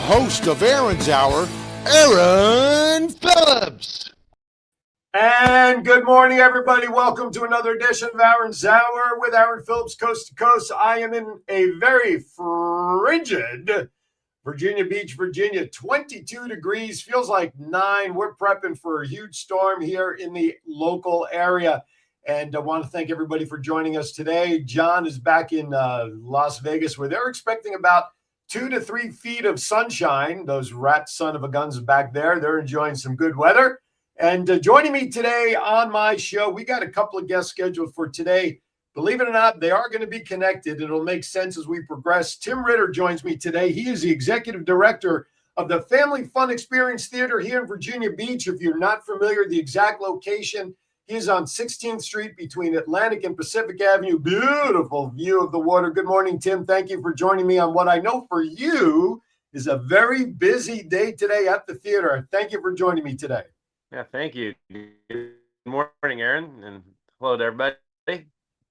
host of Aaron's Hour, Aaron Phillips. And good morning, everybody. Welcome to another edition of Aaron's Hour with Aaron Phillips, coast to coast. I am in a very frigid Virginia Beach, Virginia. 22 degrees, feels like 9. We're prepping for a huge storm here in the local area. And I want to thank everybody for joining us today. John is back in Las Vegas, where they're expecting about 2 to 3 feet of sunshine. Those rat son of a guns back there, they're enjoying some good weather. And joining me today on my show, we got a couple of guests scheduled for today. Believe it or not, they are going to be connected. It'll make sense as we progress. Tim Ritter joins me today. He is the executive director of the Family Fun Experience Theater here in Virginia Beach. If you're not familiar, the exact location, he is on 16th Street between Atlantic and Pacific Avenue. Beautiful view of the water. Good morning, Tim. Thank you for joining me on what I know for you is a very busy day today at the theater. Thank you for joining me today. Yeah, thank you. Good morning, Aaron, and hello to everybody.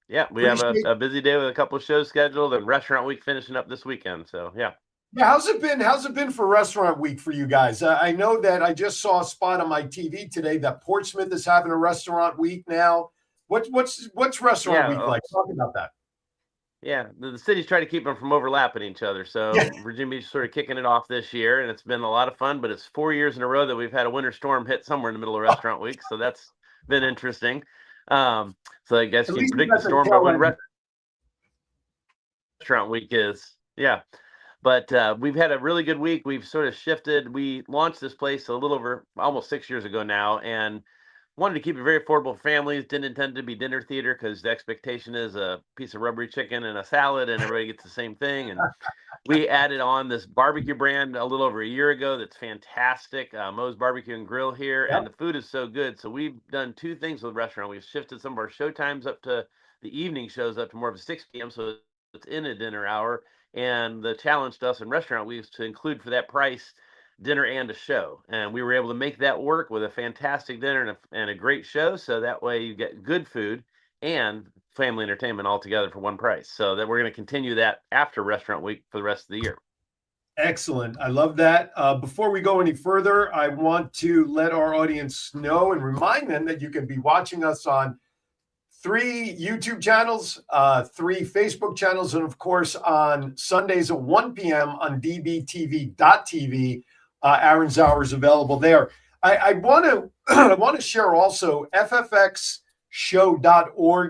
Yeah, we have a busy day with a couple of shows scheduled and Restaurant Week finishing up this weekend. So, yeah. Yeah, how's it been? How's it been for Restaurant Week for you guys? I know that I just saw a spot on my TV today that Portsmouth is having a Restaurant Week now. What's Restaurant Week like? Talk about that. Yeah, the cities try to keep them from overlapping each other. So Virginia Beach is sort of kicking it off this year, and it's been a lot of fun. But it's 4 years in a row that we've had a winter storm hit somewhere in the middle of Restaurant Week, so that's been interesting. So I guess you can predict the storm by when Restaurant Week is. Yeah. But we've had a really good week. We've sort of shifted. We launched this place a little over almost 6 years ago now, and wanted to keep it very affordable for families. Didn't intend to be dinner theater because the expectation is a piece of rubbery chicken and a salad and everybody gets the same thing. And we added on this barbecue brand a little over a year ago that's fantastic. Moe's Barbecue and Grill here. And the food is so good. So we've done two things with the restaurant. We've shifted some of our show times up to the evening shows up to more of a 6 p.m. So it's in a dinner hour. And the challenge to us in Restaurant Week is to include for that price dinner and a show, and we were able to make that work with a fantastic dinner and a great show, so that way you get good food and family entertainment all together for one price. So that we're going to continue that after Restaurant Week for the rest of the year. Excellent. I love that. Before we go any further, I want to let our audience know and remind them that you can be watching us on 3 YouTube channels, 3 Facebook channels, and of course on Sundays at 1 p.m. on WWDBTV.com. Aaron's Hour is available there. I want to share also ffxshow.org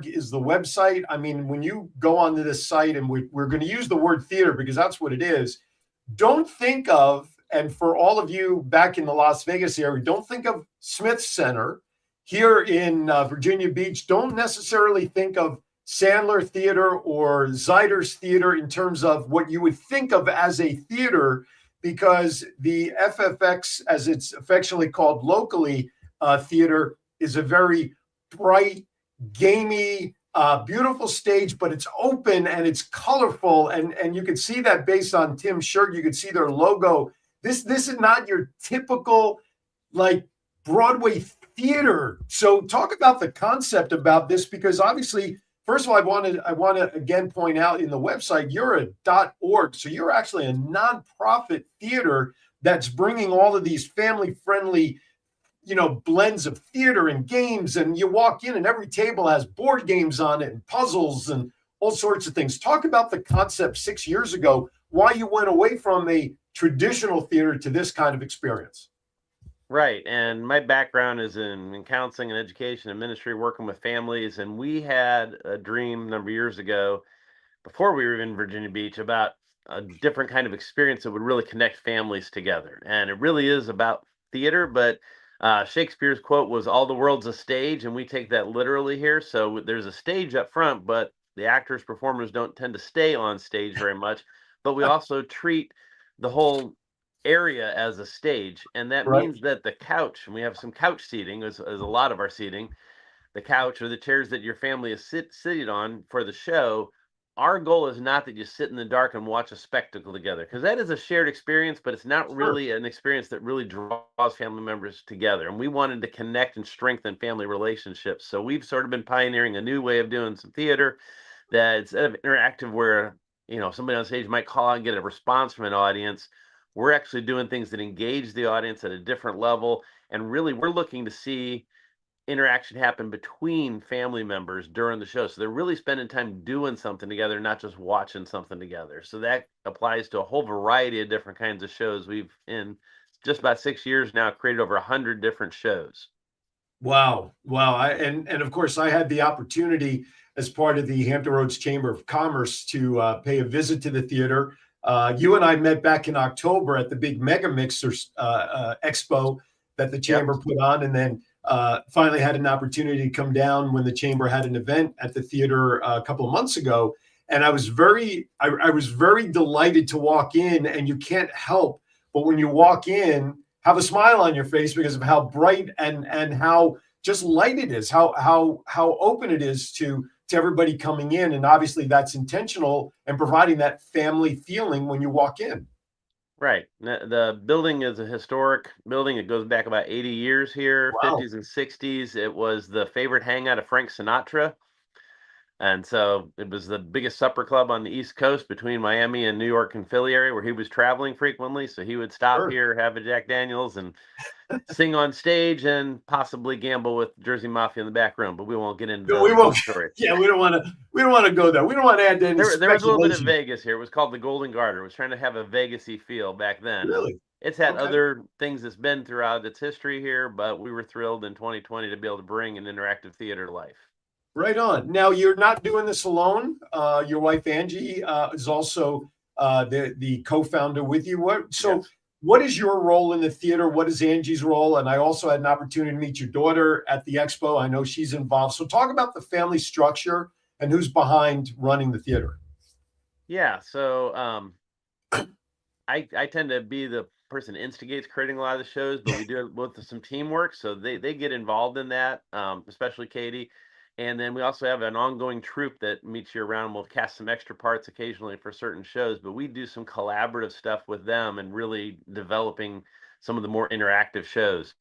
is the website. I mean, when you go onto this site, and we're going to use the word theater because that's what it is. Don't think of, and for all of you back in the Las Vegas area, don't think of Smith Center here in Virginia Beach. Don't necessarily think of Sandler Theater or Zyder's Theater in terms of what you would think of as a theater, because the FFX, as it's affectionately called locally, theater is a very bright, gamey, beautiful stage, but it's open and it's colorful. And you can see that based on Tim's shirt. You can see their logo. This is not your typical like Broadway theater. So talk about the concept about this, because obviously, first of all, I want to again point out in the website, you're a .org. So you're actually a nonprofit theater that's bringing all of these family-friendly, blends of theater and games. And you walk in and every table has board games on it and puzzles and all sorts of things. Talk about the concept 6 years ago, why you went away from a traditional theater to this kind of experience. Right. And my background is in counseling and education and ministry, working with families. And we had a dream a number of years ago, before we were in Virginia Beach, about a different kind of experience that would really connect families together. And it really is about theater, but Shakespeare's quote was, "All the world's a stage," and we take that literally here. So there's a stage up front, but the actors, performers don't tend to stay on stage very much. But we also treat the whole area as a stage, and that means that the couch, and we have some couch seating as a lot of our seating, the couch or the chairs that your family is seated on for the show, our goal is not that you sit in the dark and watch a spectacle together, because that is a shared experience, but it's not really an experience that really draws family members together. And we wanted to connect and strengthen family relationships, so we've sort of been pioneering a new way of doing some theater that's interactive, where somebody on stage might call out and get a response from an audience. we're actually doing things that engage the audience at a different level. And really, we're looking to see interaction happen between family members during the show. So they're really spending time doing something together, not just watching something together. So that applies to a whole variety of different kinds of shows. We've, in just about 6 years now, created over 100 different shows. Wow. Wow. And of course, I had the opportunity as part of the Hampton Roads Chamber of Commerce to pay a visit to the theater. You and I met back in October at the big Mega Mixers Expo that the Chamber put on, and then finally had an opportunity to come down when the Chamber had an event at the theater a couple of months ago. And I was very delighted to walk in, and you can't help but when you walk in, have a smile on your face because of how bright and how just light it is, how open it is to everybody coming in. And obviously that's intentional and providing that family feeling when you walk in. Right. The building is a historic building. It goes back about 80 years here, Wow. 50s and 60s. It was the favorite hangout of Frank Sinatra. And so it was the biggest supper club on the East Coast between Miami and New York and Philly area, where he was traveling frequently. So he would stop here, have a Jack Daniels, and sing on stage and possibly gamble with Jersey Mafia in the back room. But we won't get into those stories. Yeah, we don't want to go there. We don't want to add any there was a little bit of Vegas here. It was called the Golden Garter. It was trying to have a Vegas-y feel back then. Really? It's had other things it's been throughout its history here, but we were thrilled in 2020 to be able to bring an interactive theater to life. Right on. Now, you're not doing this alone. Your wife, Angie, is also the co-founder with you. What is your role in the theater? What is Angie's role? And I also had an opportunity to meet your daughter at the expo. I know she's involved. So talk about the family structure and who's behind running the theater. Yeah. So I tend to be the person that instigates creating a lot of the shows, but we do it with some teamwork. So they get involved in that, especially Katie. And then we also have an ongoing troupe that meets year round. We'll cast some extra parts occasionally for certain shows, but we do some collaborative stuff with them and really developing some of the more interactive shows.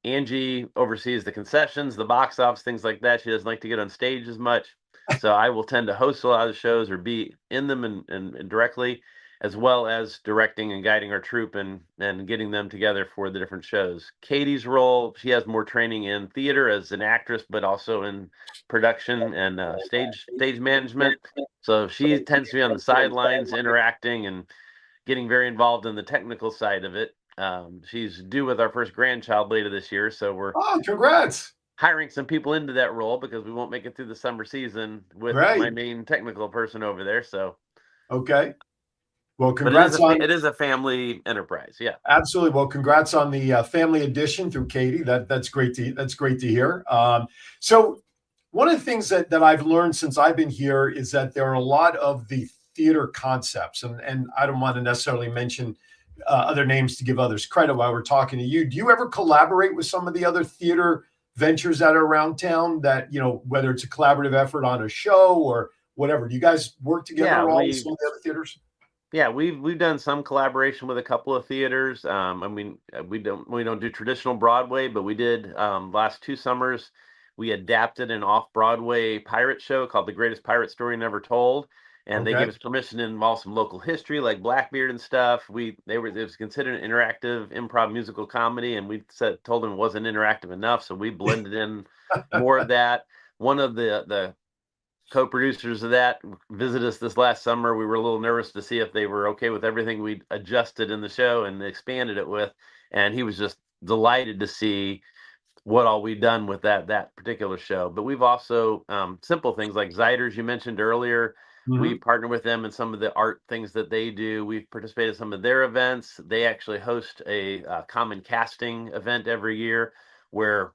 Angie oversees the concessions, the box office, things like that. She doesn't like to get on stage as much. So I will tend to host a lot of the shows or be in them and directly, as well as directing and guiding our troupe and getting them together for the different shows. Katie's role, she has more training in theater as an actress, but also in production and stage management. So she tends to be on the sidelines, interacting and getting very involved in the technical side of it. She's due with our first grandchild later this year, so we're congrats hiring some people into that role because we won't make it through the summer season with my main technical person over there. So okay. Well, congrats it is a family enterprise. Yeah, absolutely. Well, congrats on the family addition through Katie. That's great to hear. So one of the things that I've learned since I've been here is that there are a lot of the theater concepts, and I don't want to necessarily mention other names to give others credit while we're talking to you. Do you ever collaborate with some of the other theater ventures that are around town that, whether it's a collaborative effort on a show or whatever? Do you guys work together with some of the other theaters? Yeah, we've done some collaboration with a couple of theaters. I mean, we don't do traditional Broadway, but we did last 2 summers. We adapted an off-Broadway pirate show called The Greatest Pirate Story Never Told, and they gave us permission to involve some local history like Blackbeard and stuff. It was considered an interactive improv musical comedy, and we told them it wasn't interactive enough, so we blended in more of that. One of the co-producers of that visited us this last summer. We were a little nervous to see if they were okay with everything we'd adjusted in the show and expanded it with, and he was just delighted to see what all we've done with that particular show. But we've also simple things like Ziders, you mentioned earlier. We partner with them in some of the art things that they do. We've participated in some of their events. They actually host a common casting event every year where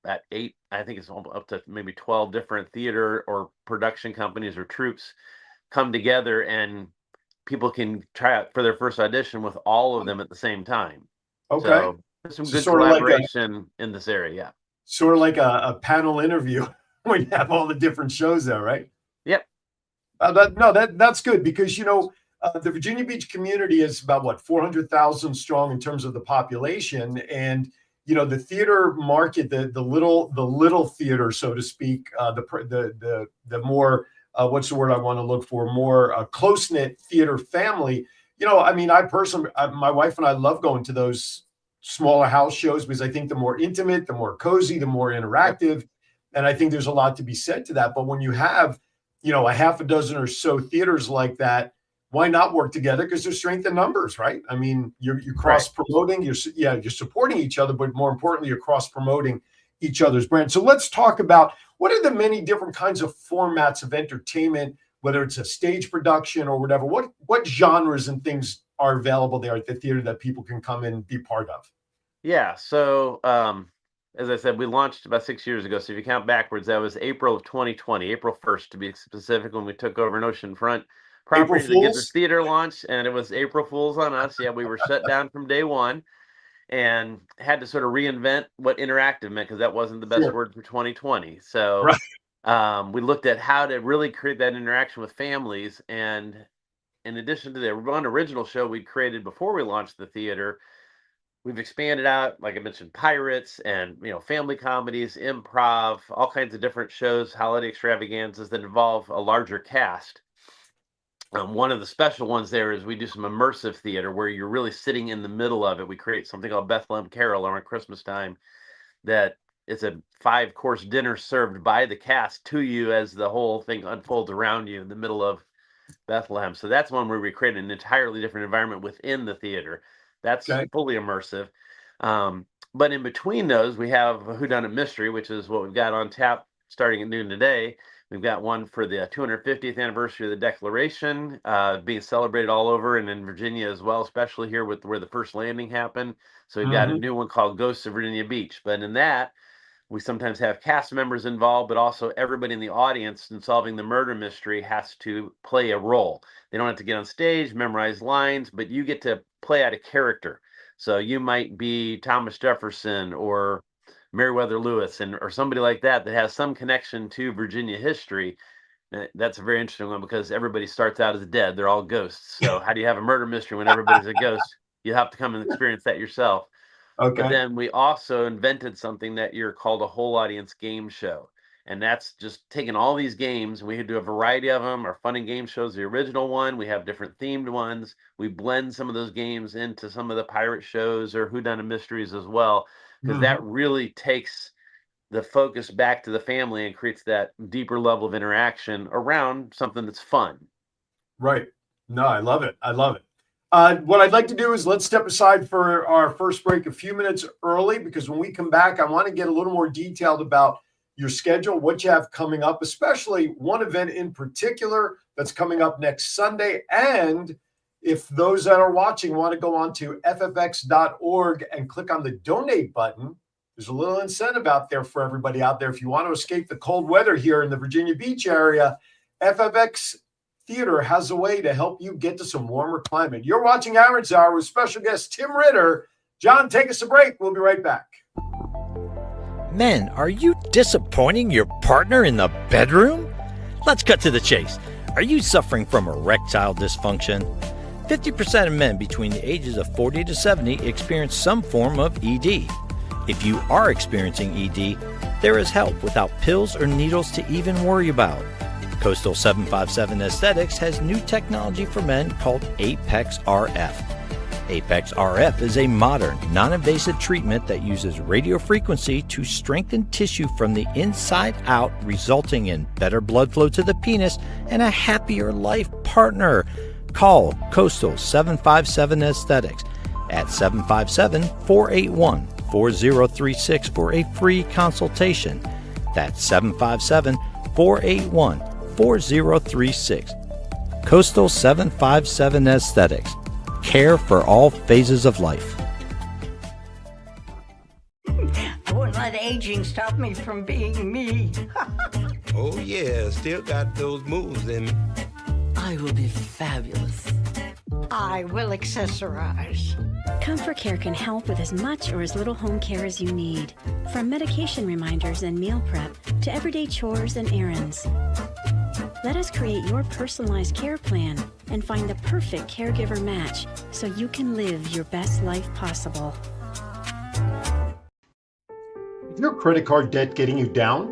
at 8, I think it's up to maybe 12 different theater or production companies or troupes come together, and people can try out for their first audition with all of them at the same time. Okay. So there's some good collaboration in this area. Yeah. Sort of like a panel interview when you have all the different shows there, right? Yep. That's good because, the Virginia Beach community is about 400,000 strong in terms of the population. And the theater market, the little theater, so to speak, the more what's the word I want to look for? More close-knit theater family. I mean, I personally, my wife and I love going to those smaller house shows because I think the more intimate, the more cozy, the more interactive. And I think there's a lot to be said to that. But when you have, a half a dozen or so theaters like that, why not work together? Because there's strength in numbers, right? I mean, you're cross promoting, you're supporting each other, but more importantly, you're cross promoting each other's brand. So let's talk about what are the many different kinds of formats of entertainment, whether it's a stage production or whatever. What genres and things are available there at the theater that people can come in and be part of? Yeah. So, as I said, we launched about 6 years ago. So if you count backwards, that was April of 2020, April 1st to be specific, when we took over an oceanfront property to get the theater launched, and it was April Fools on us. Yeah, we were shut down from day one and had to sort of reinvent what interactive meant, because that wasn't the best word for 2020. So we looked at how to really create that interaction with families. And in addition to the one original show we created before we launched the theater, we've expanded out, like I mentioned, pirates and family comedies, improv, all kinds of different shows, holiday extravaganzas that involve a larger cast. One of the special ones there is we do some immersive theater where you're really sitting in the middle of it. We create something called Bethlehem Carol around Christmas time, that it's a 5-course dinner served by the cast to you as the whole thing unfolds around you in the middle of Bethlehem. So that's one where we create an entirely different environment within the theater. That's fully immersive. But in between those, we have a Whodunit Mystery, which is what we've got on tap starting at noon today. We've got one for the 250th anniversary of the Declaration, being celebrated all over and in Virginia as well, especially here with where the first landing happened. So we've got a new one called Ghosts of Virginia Beach. But in that, we sometimes have cast members involved, but also everybody in the audience in solving the murder mystery has to play a role. They don't have to get on stage, memorize lines, but you get to play out a character. So you might be Thomas Jefferson or Meriwether Lewis or somebody like that has some connection to Virginia history. That's a very interesting one because everybody starts out as dead. They're all ghosts. So how do you have a murder mystery when everybody's a ghost? You have to come and experience that yourself. Okay. But then we also invented something that you're called a whole audience game show. And that's just taking all these games, and we do a variety of them. Our fun and game shows, the original one, we have different themed ones. We blend some of those games into some of the pirate shows or Whodunit Mysteries as well, because that really takes the focus back to the family and creates that deeper level of interaction around something that's fun. Right. No, I love it. I love it. What I'd like to do is let's step aside for our first break a few minutes early, because when we come back, I want to get a little more detailed about your schedule, what you have coming up, especially one event in particular that's coming up next Sunday. And if those that are watching want to go on to ffx.org and click on the donate button, there's a little incentive out there for everybody out there. If you want to escape the cold weather here in the Virginia Beach area, FFX Theater has a way to help you get to some warmer climate. You're watching Aaron's Hour with special guest Tim Ritter. John, take us a break. We'll be right back. Men, are you disappointing your partner in the bedroom? Let's cut to the chase. Are you suffering from erectile dysfunction? 50% of men between the ages of 40 to 70 experience some form of ED. If you are experiencing ED, there is help without pills or needles to even worry about. Coastal 757 Aesthetics has new technology for men called Apex RF. Apex RF is a modern, non-invasive treatment that uses radio frequency to strengthen tissue from the inside out, resulting in better blood flow to the penis and a happier life partner. Call Coastal 757 Aesthetics at 757-481-4036 for a free consultation. That's 757-481-4036. Coastal 757 Aesthetics. Care for all phases of life. I wouldn't let aging stop me from being me. Oh yeah, still got those moves in me. I will be fabulous. I will accessorize. Comfort Care can help with as much or as little home care as you need. From medication reminders and meal prep to everyday chores and errands. Let us create your personalized care plan and find the perfect caregiver match so you can live your best life possible. Is your credit card debt getting you down?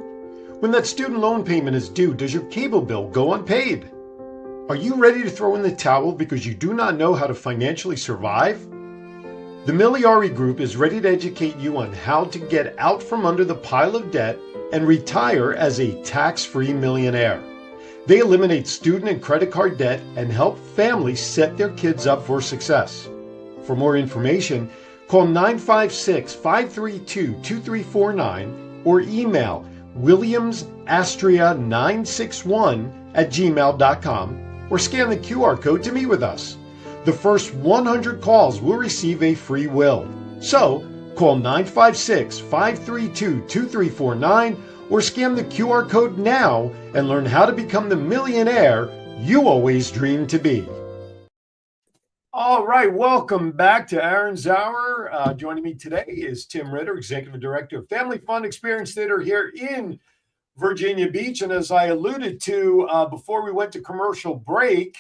When that student loan payment is due, does your cable bill go unpaid? Are you ready to throw in the towel because you do not know how to financially survive? The Miliari Group is ready to educate you on how to get out from under the pile of debt and retire as a tax-free millionaire. They eliminate student and credit card debt and help families set their kids up for success. For more information, call 956-532-2349 or email williamsastria961@gmail.com or scan the QR code to meet with us. The first 100 calls will receive a free will. So, call 956-532-2349 or scan the QR code now and learn how to become the millionaire you always dreamed to be. All right, welcome back to Aaron's Hour. Joining me today is Tim Ritter, Executive Director of Family Fun Experience Theater here in Virginia Beach. And as I alluded to before we went to commercial break,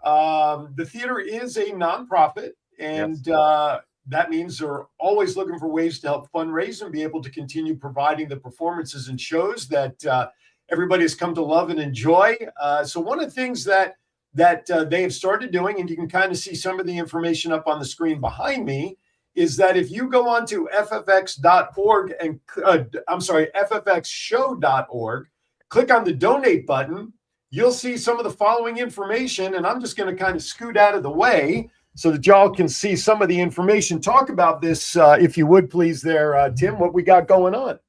the theater is a nonprofit, and that means they're always looking for ways to help fundraise and be able to continue providing the performances and shows that everybody has come to love and enjoy. So one of the things that they have started doing, and you can kind of see some of the information up on the screen behind me, is that if you go on to ffx.org and ffxshow.org, click on the donate button, you'll see some of the following information, and I'm just going to kind of scoot out of the way so that y'all can see some of the information. Talk about this, if you would, please, there, Tim, what we got going on.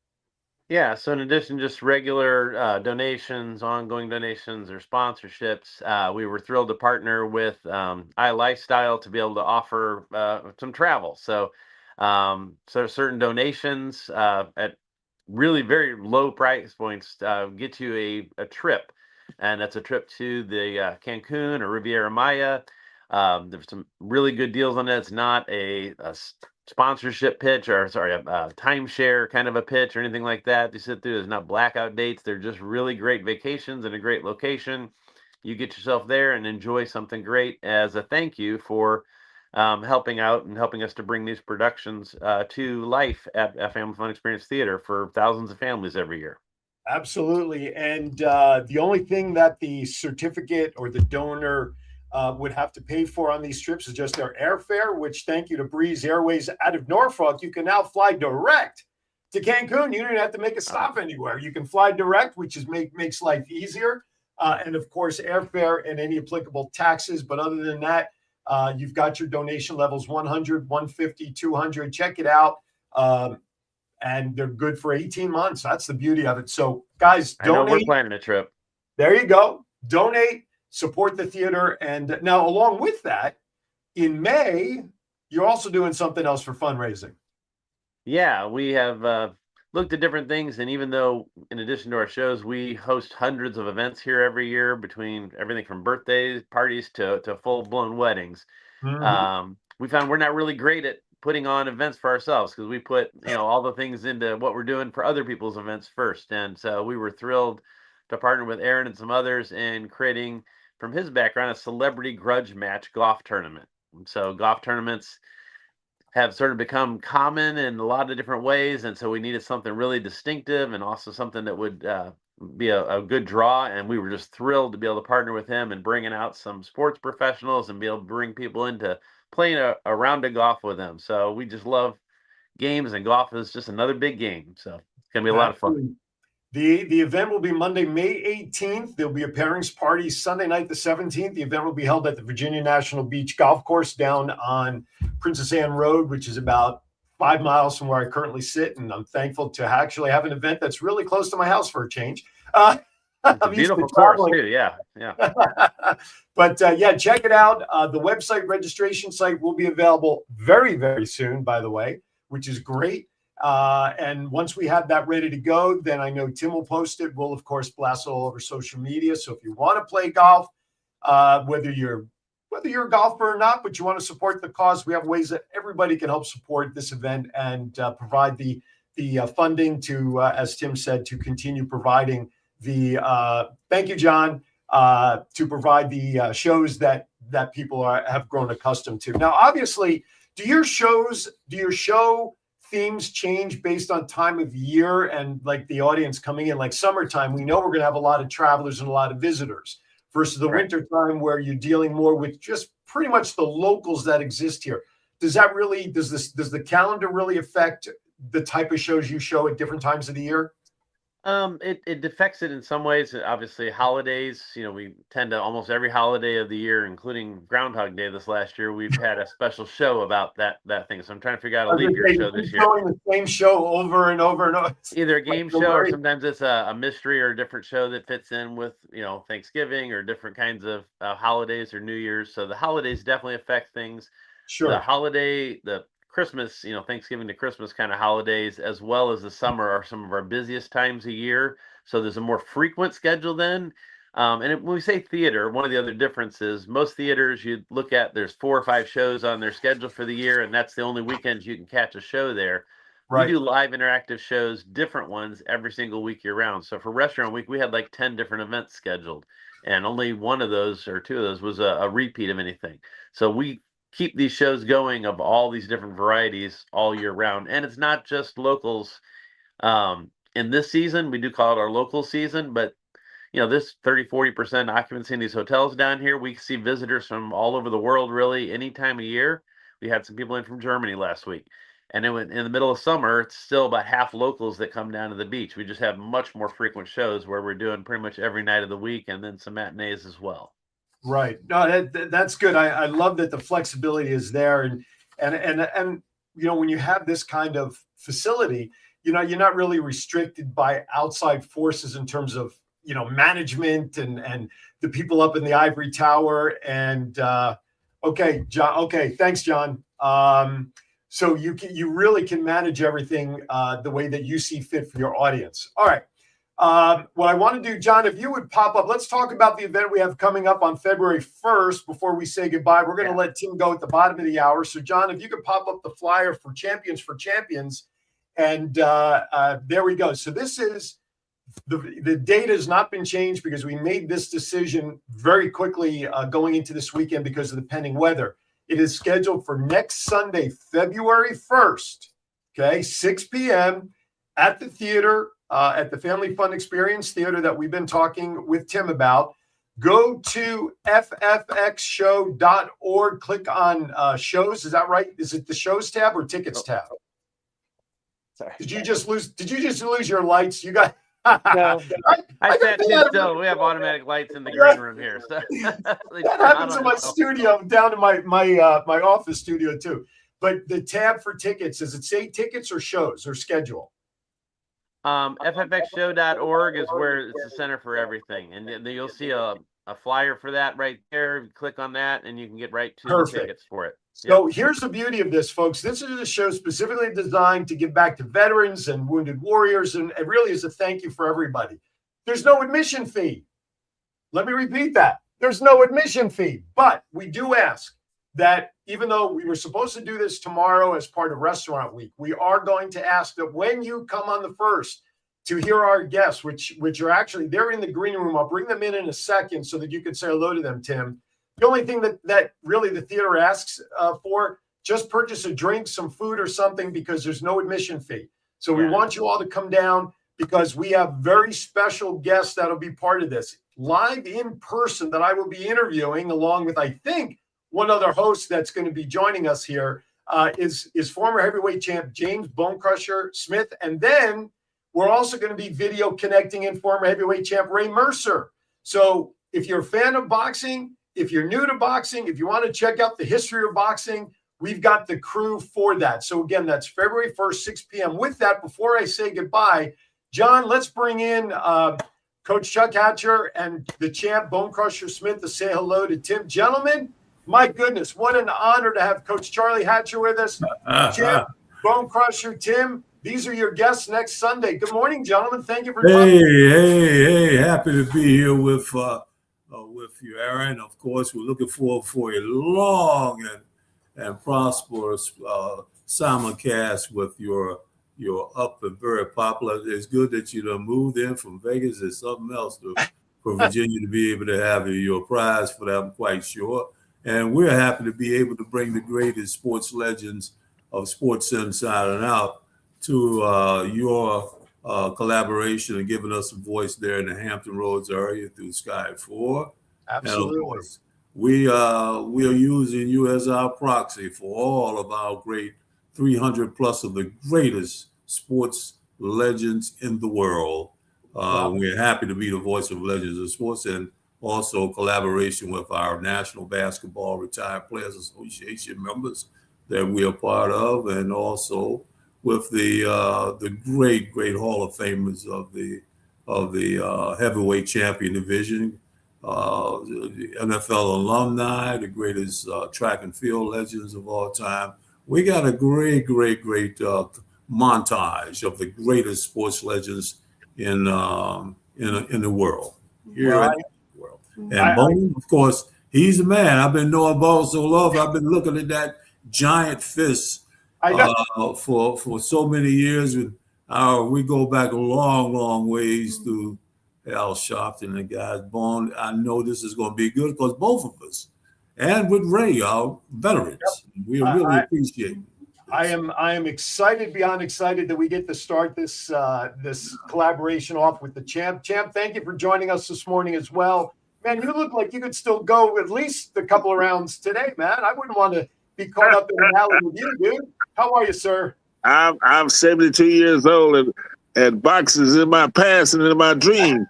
Yeah, so in addition to just regular donations, ongoing donations, or sponsorships, we were thrilled to partner with iLifestyle to be able to offer some travel. So certain donations at really very low price points get you a trip. And that's a trip to the Cancun or Riviera Maya. There's some really good deals on it. It's not a sponsorship pitch or a timeshare kind of a pitch or anything like that. You sit through, there's not blackout dates. They're just really great vacations in a great location. You get yourself there and enjoy something great as a thank you for helping out and helping us to bring these productions to life at Family Fun Experience Theater for thousands of families every year. Absolutely. And the only thing that the certificate or the donor would have to pay for on these trips is just their airfare, which, thank you to Breeze Airways out of Norfolk, you can now fly direct to Cancun. You don't even have to make a stop anywhere. You can fly direct, which is makes life easier. And of course, airfare and any applicable taxes. But other than that, you've got your donation levels 100, 150, 200. Check it out. And they're good for 18 months. That's the beauty of it. So, guys, donate. I know we're planning a trip. There you go. Donate, support the theater. And now, along with that, in May, you're also doing something else for fundraising. Yeah, we have looked at different things. And even though, in addition to our shows, we host hundreds of events here every year, between everything from birthdays, parties to full-blown weddings. Mm-hmm. We found we're not really great at putting on events for ourselves because we put all the things into what we're doing for other people's events first. And so we were thrilled to partner with Aaron and some others in creating, from his background, a celebrity grudge match golf tournament. And so golf tournaments have sort of become common in a lot of different ways, and so we needed something really distinctive and also something that would be a good draw. And we were just thrilled to be able to partner with him and bringing out some sports professionals and be able to bring people into playing a round of golf with them. So we just love games, and golf is just another big game. So it's going to be a lot of fun. The event will be Monday, May 18th. There'll be a pairings party Sunday night, the 17th. The event will be held at the Virginia National Beach Golf Course down on Princess Anne Road, which is about 5 miles from where I currently sit. And I'm thankful to actually have an event that's really close to my house for a change. It's a beautiful course too. Yeah. But yeah, check it out. The website registration site will be available very, very soon, by the way, which is great. And once we have that ready to go, then I know Tim will post it. We'll, of course, blast it all over social media. So if you want to play golf, whether you're a golfer or not, but you want to support the cause, we have ways that everybody can help support this event and provide the funding to, as Tim said, to continue providing the thank you, John, to provide the shows that people have grown accustomed to. Now, obviously, do your show themes change based on time of year and like the audience coming in? Like summertime, we know we're going to have a lot of travelers and a lot of visitors. versus the Right. winter time where you're dealing more with just pretty much the locals that exist here. Does the calendar really affect the type of shows you show at different times of the year? It affects it in some ways. Obviously, holidays. We tend to almost every holiday of the year, including Groundhog Day this last year, we've had a special show about that thing. So I'm trying to figure out a leap year show this year. Showing the same show over and over and over. Either a game show or sometimes it's a mystery or a different show that fits in with Thanksgiving or different kinds of holidays or New Year's. So the holidays definitely affect things. Sure. The Christmas, Thanksgiving to Christmas kind of holidays, as well as the summer, are some of our busiest times a year. So there's a more frequent schedule then. When we say theater, one of the other differences, most theaters you look at, there's 4 or 5 shows on their schedule for the year, and that's the only weekends you can catch a show there. Right. We do live interactive shows, different ones every single week year round. So for Restaurant Week, we had like 10 different events scheduled, and only one of those or 2 of those was a repeat of anything. So we keep these shows going of all these different varieties all year round. And it's not just locals. In this season, we do call it our local season, but this 30-40% occupancy in these hotels down here, we see visitors from all over the world, really, any time of year. We had some people in from Germany last week. And in the middle of summer, it's still about half locals that come down to the beach. We just have much more frequent shows where we're doing pretty much every night of the week, and then some matinees as well. Right. No, that's good. I love that the flexibility is there. And when you have this kind of facility, you're not really restricted by outside forces in terms of, management and the people up in the ivory tower. And okay, John. Okay. Thanks, John. So you really can manage everything the way that you see fit for your audience. All right. What I want to do, John, if you would pop up, let's talk about the event we have coming up on February 1st before we say goodbye. We're going to let Tim go at the bottom of the hour. So, John, if you could pop up the flyer for Champions. And there we go. So this is the date has not been changed because we made this decision very quickly going into this weekend because of the pending weather. It is scheduled for next Sunday, February 1st, 6 p.m. at the theater. At the Family Fun Experience Theater that we've been talking with Tim about. Go to ffxshow.org, click on shows. Is that right? Is it the shows tab or tickets tab? Sorry. Did you just lose your lights? You got no. I sat still. We have automatic lights in the green room here. So that happens in my studio, down to my office studio too. But the tab for tickets, does it say tickets or shows or schedule? ffxshow.org is where it's the center for everything, and you'll see a flyer for that right there. Click on that and you can get right to the tickets for it. So here's the beauty of this, folks. This is a show specifically designed to give back to veterans and wounded warriors, and it really is a thank you for everybody. There's no admission fee. Let me repeat that. There's no admission fee, but we do ask that even though we were supposed to do this tomorrow as part of Restaurant Week, we are going to ask that when you come on the 1st to hear our guests, which are actually, they're in the green room. I'll bring them in a second so that you can say hello to them, Tim. The only thing that really the theater asks for, just purchase a drink, some food or something, because there's no admission fee. So we want you all to come down because we have very special guests that'll be part of this. Live in person that I will be interviewing along with, I think, one other host that's going to be joining us here is former heavyweight champ James Bone Crusher Smith. And then we're also going to be video connecting in former heavyweight champ Ray Mercer. So if you're a fan of boxing, if you're new to boxing, if you want to check out the history of boxing, we've got the crew for that. So again, that's February 1st, 6 p.m. With that, before I say goodbye, John, let's bring in Coach Chuck Hatcher and the champ Bone Crusher Smith to say hello to Tim. Gentlemen, my goodness, what an honor to have Coach Charlie Hatcher with us. Champ, Bone Crusher, Tim, these are your guests next Sunday. Good morning, gentlemen. Thank you for coming. Hey, happy to be here with you, Aaron. Of course, we're looking forward for a long and prosperous simulcast with your up and very popular. It's good that you done moved in from Vegas. There's something else for Virginia to be able to have your prize for that, I'm quite sure. And we're happy to be able to bring the greatest sports legends of Sports Inside and Out to your collaboration and giving us a voice there in the Hampton Roads area through Sky 4. Absolutely. And of course, we are using you as our proxy for all of our great 300 plus of the greatest sports legends in the world. We're happy to be the voice of legends of sports, and also collaboration with our National Basketball Retired Players Association members that we are part of, and also with the great Hall of Famers of the heavyweight champion division, the NFL alumni, the greatest track and field legends of all time. We got a great montage of the greatest sports legends in the world, here in the world. And Bone, of course, he's the man. I've been knowing Bone so long. I've been looking at that giant fist for so many years. We go back a long ways to Al Sharpton and the guys. Bone, I know this is going to be good because both of us, and with Ray, are veterans. Yep. We really appreciate it. I am excited beyond excited that we get to start this this collaboration off with the Champ. Champ, thank you for joining us this morning as well. Man, you look like you could still go at least a couple of rounds today, man. I wouldn't want to be caught up in an alley with you, dude. How are you, sir? I'm 72 years old, and boxing is in my past and in my dream.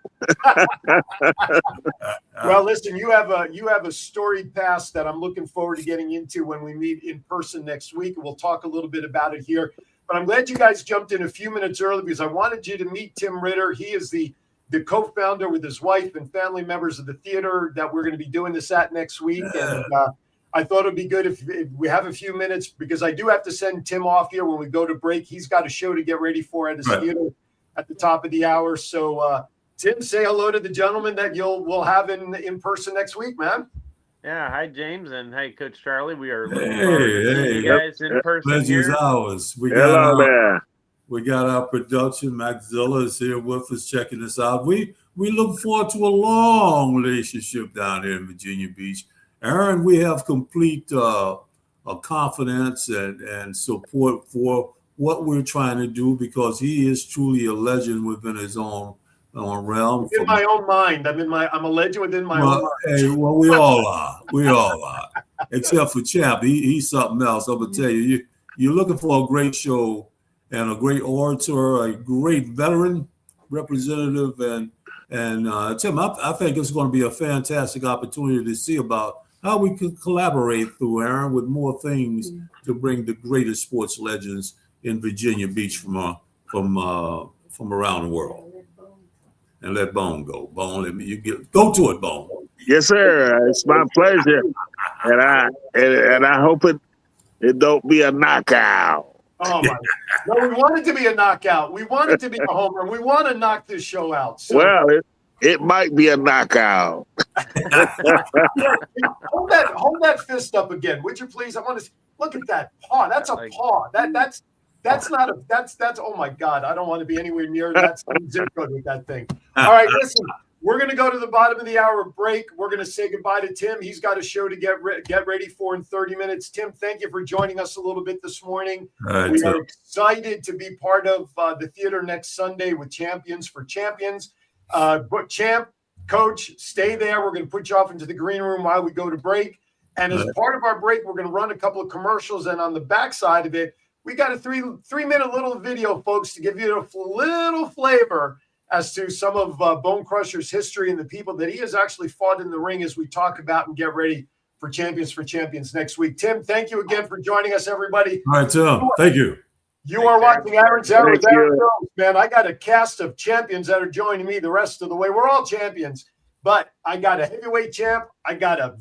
Well, listen, you have a storied past that I'm looking forward to getting into when we meet in person next week. We'll talk a little bit about it here. But I'm glad you guys jumped in a few minutes early because I wanted you to meet Tim Ritter. He is the co-founder with his wife and family members of the theater that we're going to be doing this at next week. And I thought it'd be good if we have a few minutes because I do have to send Tim off here when we go to break. He's got a show to get ready for at his theater at the top of the hour. So, Tim, say hello to the gentleman that we'll have in person next week, man. Yeah, hi James, and hey Coach Charlie. We are looking forward to seeing you guys in person. Pleasure's ours. We got our production. Max Zilla is here with us, checking us out. We look forward to a long relationship down here in Virginia Beach. Aaron, we have complete confidence and support for what we're trying to do because he is truly a legend within his own realm. In my own mind, I'm a legend within my own mind. Hey, well, we all are, except for Champ. He's something else. I'm gonna tell you, you're looking for a great show and a great orator, a great veteran representative, and Tim, I think it's going to be a fantastic opportunity to see about how we could collaborate through Aaron with more things to bring the greatest sports legends in Virginia Beach from around the world. And let Bone go. Bone, go to it, Bone. Yes, sir. It's my pleasure, and I hope it don't be a knockout. Oh my! No, we want it to be a knockout. We want it to be a homer. We want to knock this show out. So. Well, it might be a knockout. Hold that fist up again, would you please? I want to look at that paw. That's a paw. That's not a that's oh my God. I don't want to be anywhere near that zip code with that thing. All right, listen. We're going to go to the bottom of the hour break. We're going to say goodbye to Tim. He's got a show to get ready for in 30 minutes. Tim, thank you for joining us a little bit this morning. We are excited to be part of the theater next Sunday with Champions for Champions. But Champ, Coach, stay there. We're going to put you off into the green room while we go to break. And as part of our break, we're going to run a couple of commercials. And on the backside of it, we got a three-minute little video, folks, to give you a little flavor as to some of Bone Crusher's history and the people that he has actually fought in the ring as we talk about and get ready for Champions next week. Tim, thank you again for joining us, everybody. All right, Tim. Thank you. You are watching Aaron's Arrows. Man, I got a cast of champions that are joining me the rest of the way. We're all champions, but I got a heavyweight champ. I got a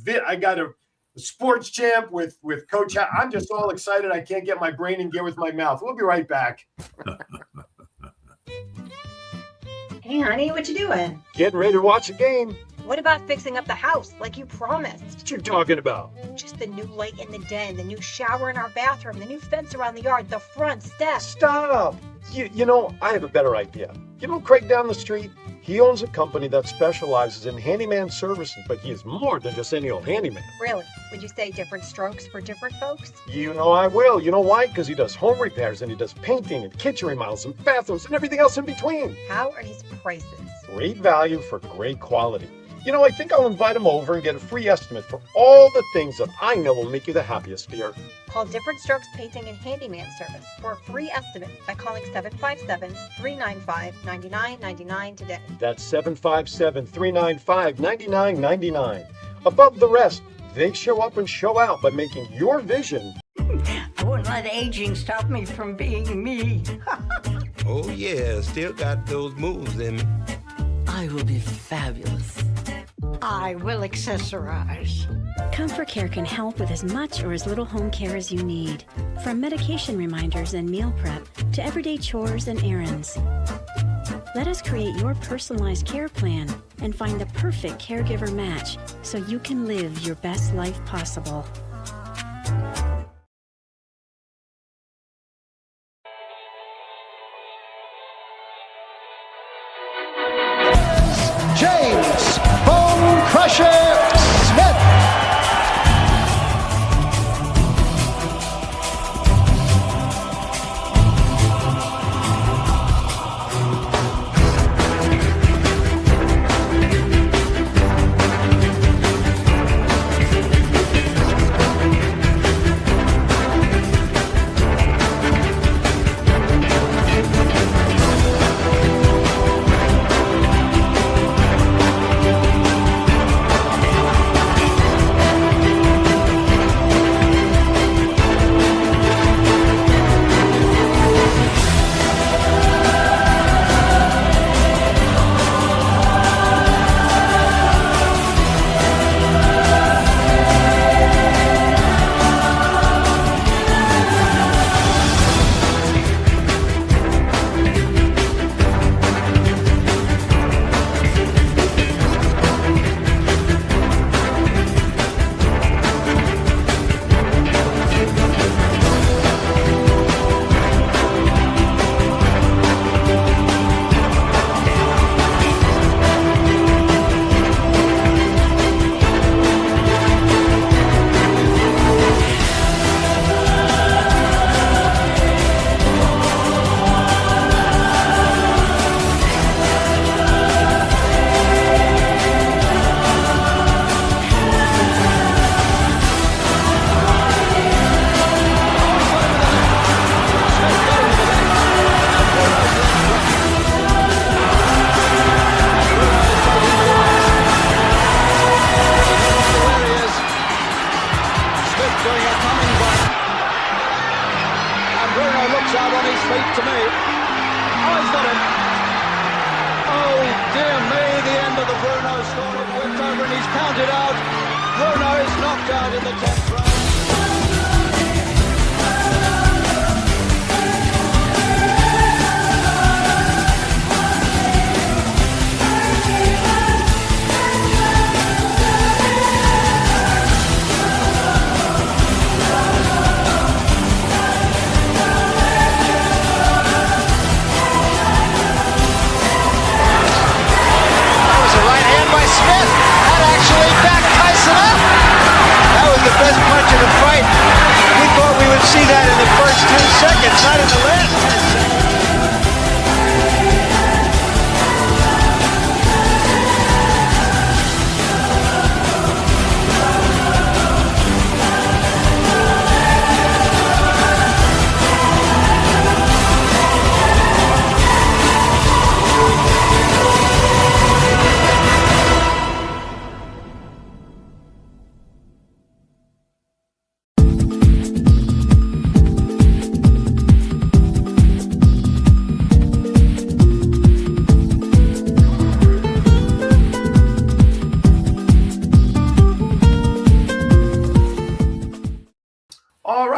sports champ with Coach. I'm just all excited. I can't get my brain in gear with my mouth. We'll be right back. Hey, honey, what you doing? Getting ready to watch a game. What about fixing up the house like you promised? What you talking about? Just the new light in the den, the new shower in our bathroom, the new fence around the yard, the front steps. Stop! You know, I have a better idea. You know Craig down the street? He owns a company that specializes in handyman services, but he is more than just any old handyman. Really? Would you say different strokes for different folks? You know I will. You know why? Because he does home repairs and he does painting and kitchen remodels and bathrooms and everything else in between. How are his prices? Great value for great quality. You know, I think I'll invite him over and get a free estimate for all the things that I know will make you the happiest, dear. Call Different Strokes Painting and Handyman Service for a free estimate by calling 757-395-9999 today. That's 757-395-9999. Above the rest, they show up and show out by making your vision. I won't let aging stop me from being me. Oh, yeah, still got those moves in me. I will be fabulous. I will accessorize. Comfort Care can help with as much or as little home care as you need. From medication reminders and meal prep to everyday chores and errands. Let us create your personalized care plan and find the perfect caregiver match so you can live your best life possible. James Bone Crusher Smith.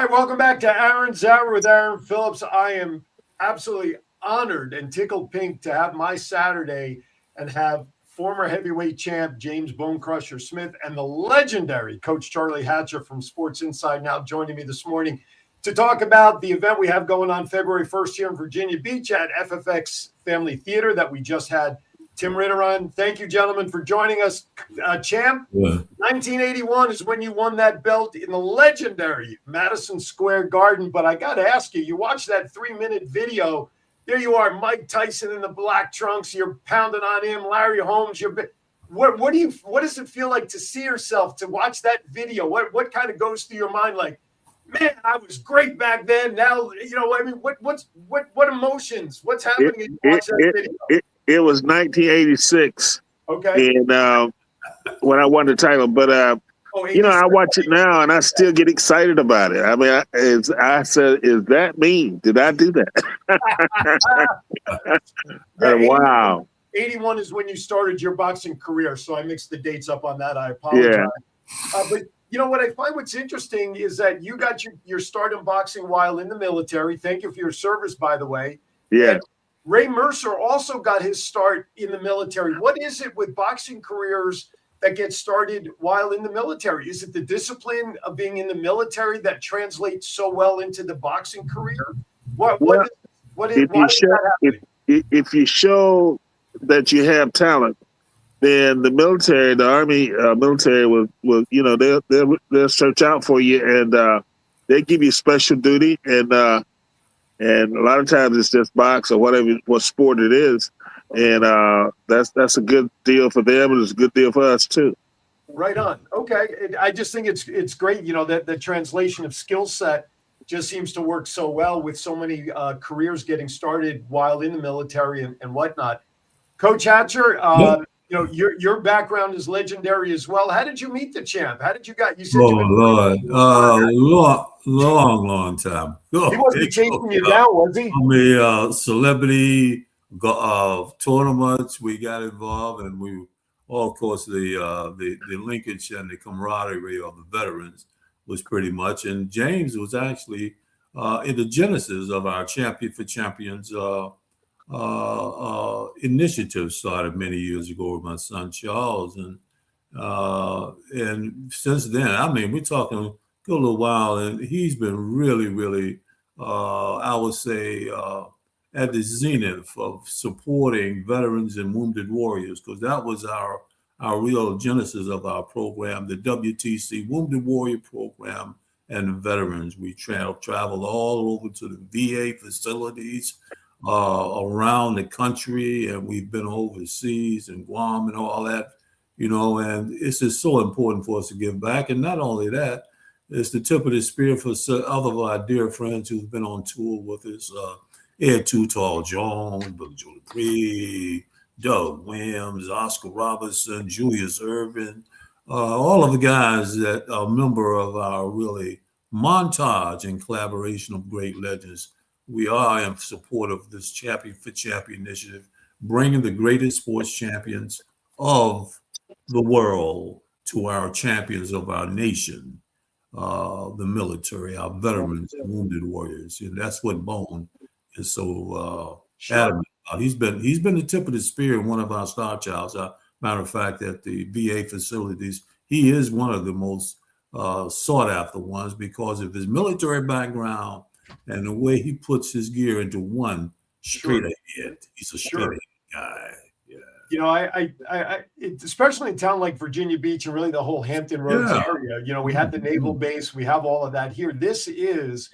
Welcome back to Aaron's Hour with Aaron Phillips. I am absolutely honored and tickled pink to have my Saturday and have former heavyweight champ James Bone Crusher Smith and the legendary Coach Charlie Hatcher from Sports Inside Now joining me this morning to talk about the event we have going on February 1st here in Virginia Beach at FFX Family Theater that we just had Tim Ritter on. Thank you, gentlemen, for joining us. Champ, 1981 is when you won that belt in the legendary Madison Square Garden. But I got to ask you, you watched that 3-minute video. There you are, Mike Tyson in the black trunks. You're pounding on him. Larry Holmes. what does it feel like to see yourself, to watch that video? What kind of goes through your mind? Like, man, I was great back then. Now, I mean, what emotions? What's happening as you watch that video? It was 1986. Okay. And when I won the title, but I watch it now and I still get excited about it. I mean, I said, is that me? Did I do that? Wow. 81 is when you started your boxing career, so I mixed the dates up on that. I apologize. Yeah. But what I find what's interesting is that you got your start in boxing while in the military. Thank you for your service, by the way. Yeah. And Ray Mercer also got his start in the military. What is it with boxing careers that get started while in the military? Is it the discipline of being in the military that translates so well into the boxing career? If you show that you have talent, then the military, the Army military will they'll search out for you, and they give you special duty, and a lot of times it's just box or what sport it is, and that's a good deal for them, and it's a good deal for us too. Right on. Okay, I just think it's great. That the translation of skill set just seems to work so well with so many careers getting started while in the military and whatnot. Coach Hatcher, your background is legendary as well. How did you meet the champ? How did you you said Lord, long time. He wasn't chasing you down, was he? I mean, celebrity tournaments, we got involved, and we, of course, the linkage and the camaraderie of the veterans was pretty much. And James was actually in the genesis of our Champion for Champions initiative started many years ago with my son Charles, and since then, I mean, we're talking a good little while, and he's been really, I would say, at the zenith of supporting veterans and wounded warriors, because that was our real genesis of our program, the WTC Wounded Warrior Program and the veterans. We traveled all over to the VA facilities around the country, and we've been overseas and Guam and all that, and it's just so important for us to give back. And not only that, it's the tip of the spear for other of our dear friends who've been on tour with us, Ed Too Tall Jones, Billy Joe Dupree, Doug Williams, Oscar Robertson, Julius Irvin, all of the guys that are a member of our really montage and collaboration of great legends. We are in support of this Champion for Champion initiative, bringing the greatest sports champions of the world to our champions of our nation, the military, our veterans and wounded warriors. And that's what Bone is so adamant about. He's been the tip of the spear in one of our star childs. Matter of fact, at the VA facilities, he is one of the most sought after ones because of his military background and the way he puts his gear into one straight ahead. He's a straight ahead guy. Yeah. Especially in a town like Virginia Beach and really the whole Hampton Roads area, we have the naval base, we have all of that here. This is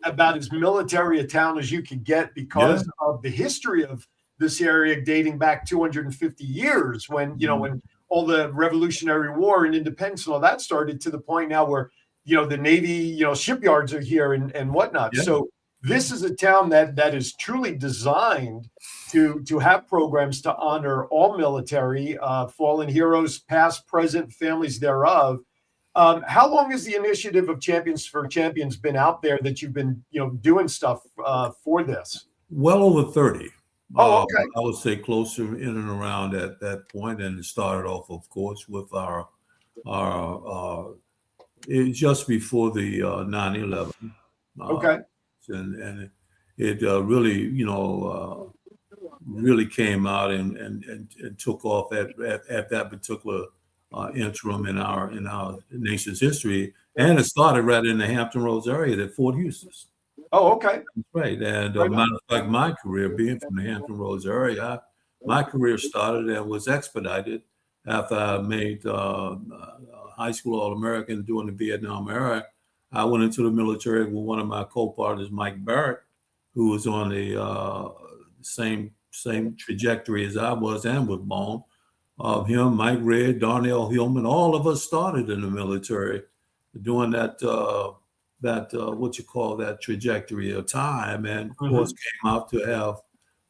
about as military a town as you could get because of the history of this area dating back 250 years when, when all the Revolutionary War and independence and all that started, to the point now where the Navy, shipyards are here and whatnot. Yeah. So this is a town that is truly designed to have programs to honor all military, fallen heroes, past, present, families thereof. How long has the initiative of Champions for Champions been out there that you've been, doing stuff for this? Well over 30. Oh, okay. I would say closer in and around at that point, and it started off, of course, with our just before the 9/11. Okay. And it really, really came out and took off at that particular interim in our nation's history. And it started right in the Hampton Roads area at Fort Eustis. Oh, okay. That's right. And matter of fact, my career being from the Hampton Roads area, my career started and was expedited after I made high school All-American during the Vietnam era. I went into the military with one of my co-partners, Mike Barrett, who was on the same trajectory as I was and with Bone. Him, Mike Red, Darnell Hillman, all of us started in the military doing that what you call that trajectory of time, and of course came out to have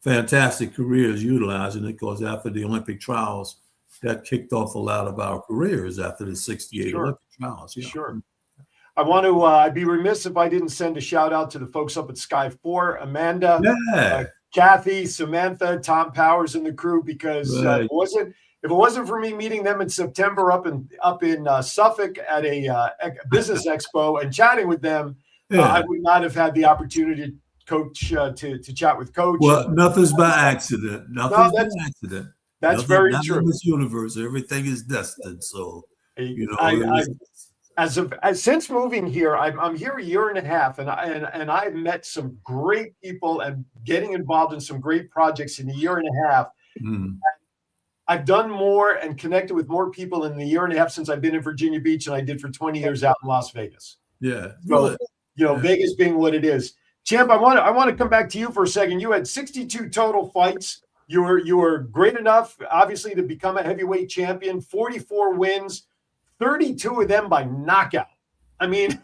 fantastic careers utilizing it, because after the Olympic trials, that kicked off a lot of our careers after the 68 Olympic trials. Yeah. Sure. I want to, I'd be remiss if I didn't send a shout out to the folks up at Sky 4, Amanda, Kathy, Samantha, Tom Powers, and the crew, because if it wasn't for me meeting them in September up in Suffolk at a business expo and chatting with them, I would not have had the opportunity to coach to chat with Coach. Well, nothing's by accident. Nothing's by accident. That's very true. In this universe, everything is destined. So, you know, since moving here, I'm here a year and a half, and I've met some great people and getting involved in some great projects in a year and a half. I've done more and connected with more people in the year and a half since I've been in Virginia Beach than I did for 20 years out in Las Vegas. Yeah. So, Vegas being what it is. Champ, I want to come back to you for a second. You had 62 total fights. You were great enough, obviously, to become a heavyweight champion. 44 wins, 32 of them by knockout. I mean,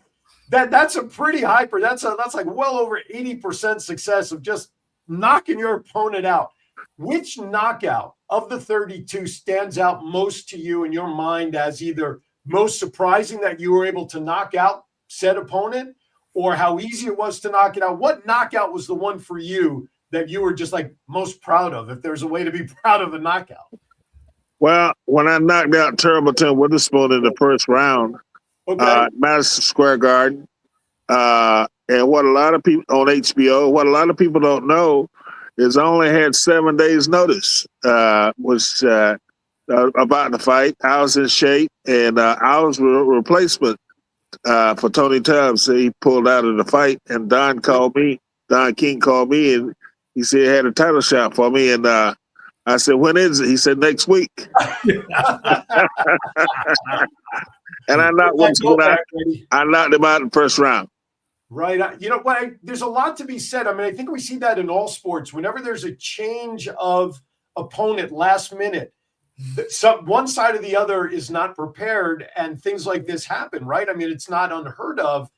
that's a pretty hyper. That's like well over 80% success of just knocking your opponent out. Which knockout of the 32 stands out most to you in your mind as either most surprising that you were able to knock out said opponent, or how easy it was to knock it out? What knockout was the one for you that you were just like most proud of, if there's a way to be proud of a knockout? Well, when I knocked out Turboton Witherspoon in the first round, Madison Square Garden, and what a lot of people on HBO, what a lot of people don't know is I only had 7 days notice, was about the fight. I was in shape, and I was a replacement for Tony Tubbs. So he pulled out of the fight, and Don King called me, and he said he had a title shot for me. And I said, when is it? He said, next week. And I knocked him out in the first round. Right. You know what? There's a lot to be said. I mean, I think we see that in all sports. Whenever there's a change of opponent last minute, one side or the other is not prepared, and things like this happen, right? I mean, it's not unheard of.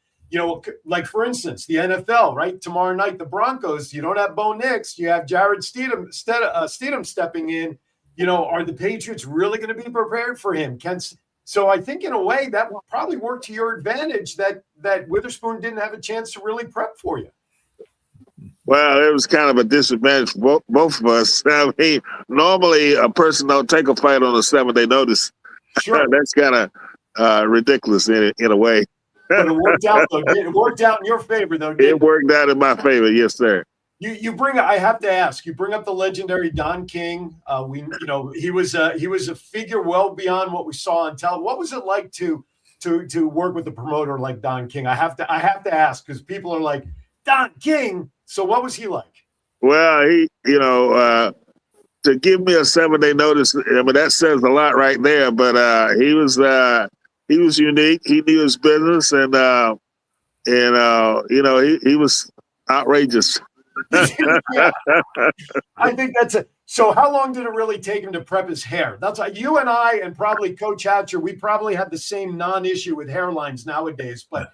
Like for instance, the NFL, right? Tomorrow night, the Broncos, you don't have Bo Nix, you have Jared Stidham stepping in. Are the Patriots really going to be prepared for him? So I think in a way that will probably work to your advantage that Witherspoon didn't have a chance to really prep for you. Well, it was kind of a disadvantage for both of us. I mean, normally a person don't take a fight on a 7-day notice. Sure. That's kind of ridiculous in a way. But it worked out, though. It worked out in your favor, though. It worked out in my favor, yes, sir. I have to ask. You bring up the legendary Don King. He was a figure well beyond what we saw on television. What was it like to work with a promoter like Don King? I have to ask, because people are like, Don King. So what was he like? Well, to give me a 7-day notice, I mean, that says a lot right there. But he was unique. He knew his business, and he was outrageous. Yeah. I think that's it. So how long did it really take him to prep his hair? That's like you and I, and probably Coach Hatcher, we probably have the same non-issue with hairlines nowadays. But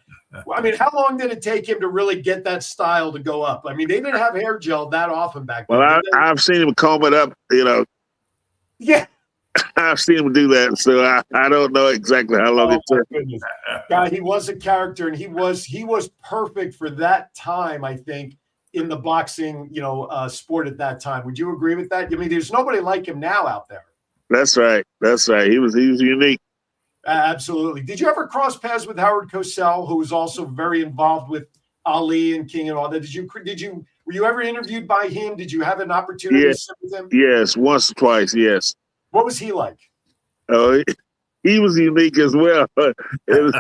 I mean, how long did it take him to really get that style to go up? I mean, they didn't have hair gel that often back then. Well, I've seen him comb it up, Yeah. I've seen him do that, so I don't know exactly how long it took. God, he was a character, and he was perfect for that time, I think, in the boxing, sport at that time. Would you agree with that? I mean, there's nobody like him now out there. That's right. He was unique. Absolutely. Did you ever cross paths with Howard Cosell, who was also very involved with Ali and King and all that? Were you ever interviewed by him? Did you have an opportunity to sit with him? Yes, once or twice. Yes. What was he like? Oh, he was unique as well. It was,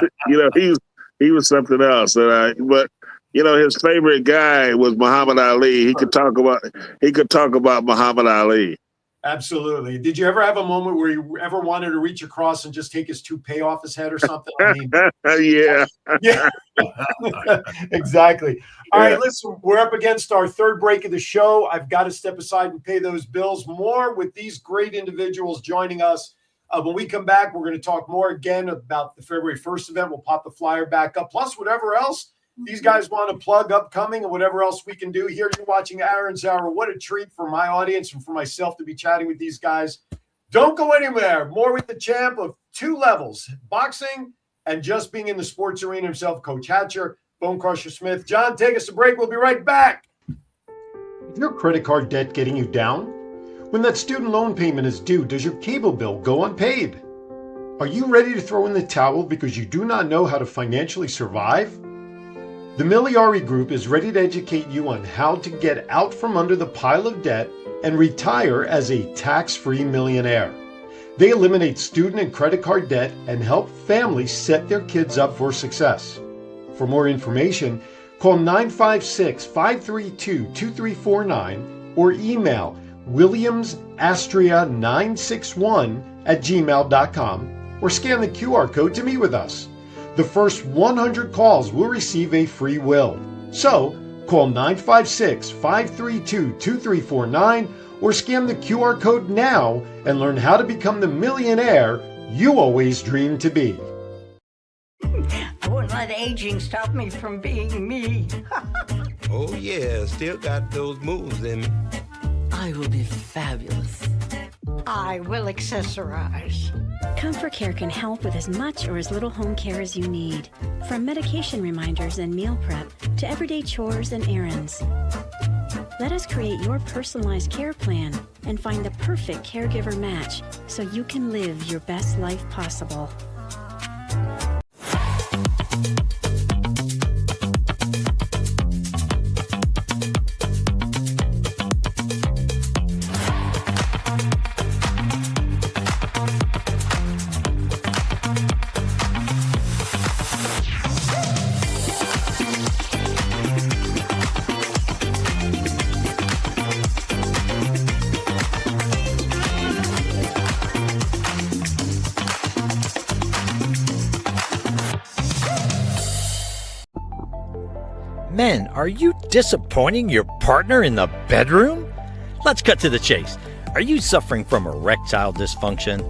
he was something else. But his favorite guy was Muhammad Ali. He could talk about Muhammad Ali. Absolutely. Did you ever have a moment where you ever wanted to reach across and just take his toupee off his head or something? I mean, Yeah. yeah, exactly. All Yeah. right, listen, we're up against our third break of the show. I've got to step aside and pay those bills. More with these great individuals joining us. When we come back, we're going to talk more again about the February 1st event. We'll pop the flyer back up, plus whatever else these guys want to plug upcoming and whatever else we can do here. You're watching Aaron's Hour. What a treat for my audience and for myself to be chatting with these guys. Don't go anywhere. More with the champ of two levels, boxing and just being in the sports arena himself, Coach Hatcher, Bone Crusher Smith. John, take us a break. We'll be right back. Is your credit card debt getting you down? When that student loan payment is due, does your cable bill go unpaid? Are you ready to throw in the towel because you do not know how to financially survive? The Miliari Group is ready to educate you on how to get out from under the pile of debt and retire as a tax-free millionaire. They eliminate student and credit card debt and help families set their kids up for success. For more information, call 956-532-2349 or email williamsastria961@gmail.com or scan the QR code to meet with us. The first 100 calls will receive a free will. So, call 956-532-2349 or scan the QR code now and learn how to become the millionaire you always dreamed to be. I won't let aging stop me from being me. Oh, yeah, still got those moves in me. I will be fabulous. I will accessorize. Comfort Care can help with as much or as little home care as you need. From medication reminders and meal prep to everyday chores and errands. Let us create your personalized care plan and find the perfect caregiver match so you can live your best life possible. Men, are you disappointing your partner in the bedroom? Let's cut to the chase. Are you suffering from erectile dysfunction?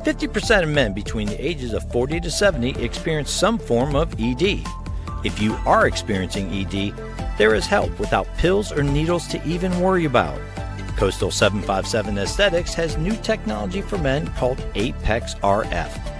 50% of men between the ages of 40 to 70 experience some form of ED. If you are experiencing ED, there is help without pills or needles to even worry about. Coastal 757 Aesthetics has new technology for men called Apex RF.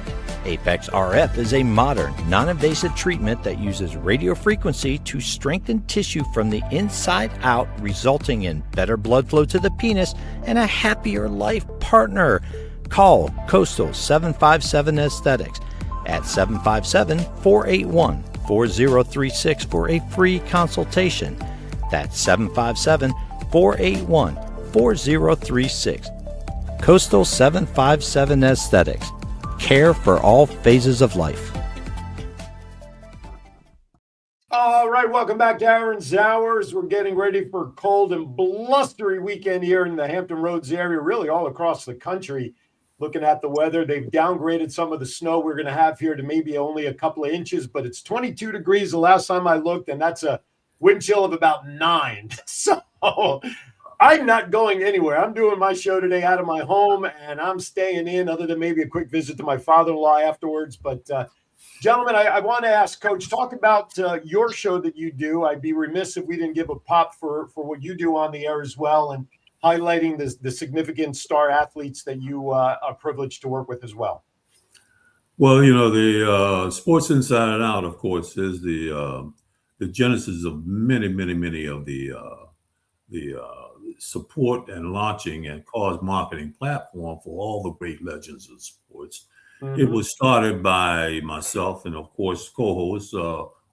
Apex RF is a modern, non-invasive treatment that uses radio frequency to strengthen tissue from the inside out, resulting in better blood flow to the penis and a happier life partner. Call Coastal 757 Aesthetics at 757-481-4036 for a free consultation. That's 757-481-4036. Coastal 757 Aesthetics. Care for all phases of life. All right, welcome back to Aaron's Hours. We're getting ready for a cold and blustery weekend here in the Hampton Roads area, really all across the country. Looking at the weather, they've downgraded some of the snow we're going to have here to maybe only a couple of inches, but it's 22 degrees the last time I looked, and that's a wind chill of about 9. So I'm not going anywhere. I'm doing my show today out of my home, and I'm staying in other than maybe a quick visit to my father-in-law afterwards. But, gentlemen, I want to ask, Coach, talk about your show that you do. I'd be remiss if we didn't give a pop for what you do on the air as well and highlighting the significant star athletes that you are privileged to work with as well. Well, you know, the Sports Inside and Out, of course, is the genesis of many of the support and launching and cause marketing platform for all the great legends of sports. Mm-hmm. It was started by myself and, of course, co-host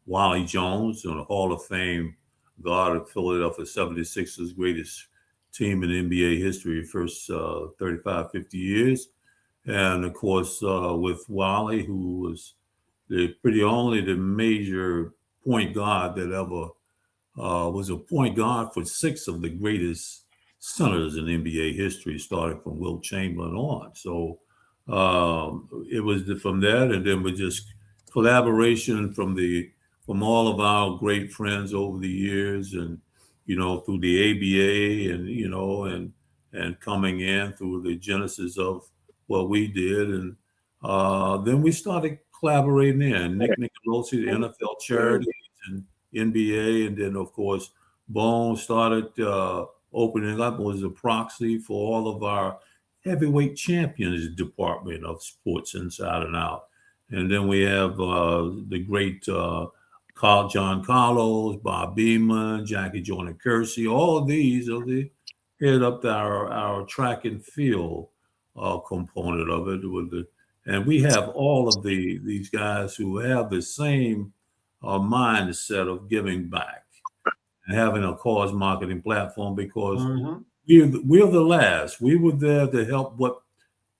Wally Jones, on the Hall of Fame guard of Philadelphia 76ers, greatest team in NBA history, first 35, 50 years. And, of course, with Wally, who was the major point guard that ever was a point guard for 6 of the greatest centers in NBA history, starting from Wilt Chamberlain on. So it was from that, and then with just collaboration from all of our great friends over the years, and through the ABA, and coming in through the genesis of what we did, and then we started collaborating in Nick Nicolosi, the NFL charities, and NBA, and then of course Bone started opening up, was a proxy for all of our heavyweight champions department of sports inside and out. And then we have the great John Carlos, Bob Beeman, Jackie Jordan Kersey. All of these are the head up our track and field component of it. And we have all of these guys who have the same mindset of giving back and having a cause marketing platform, because we're the last. We were there to help what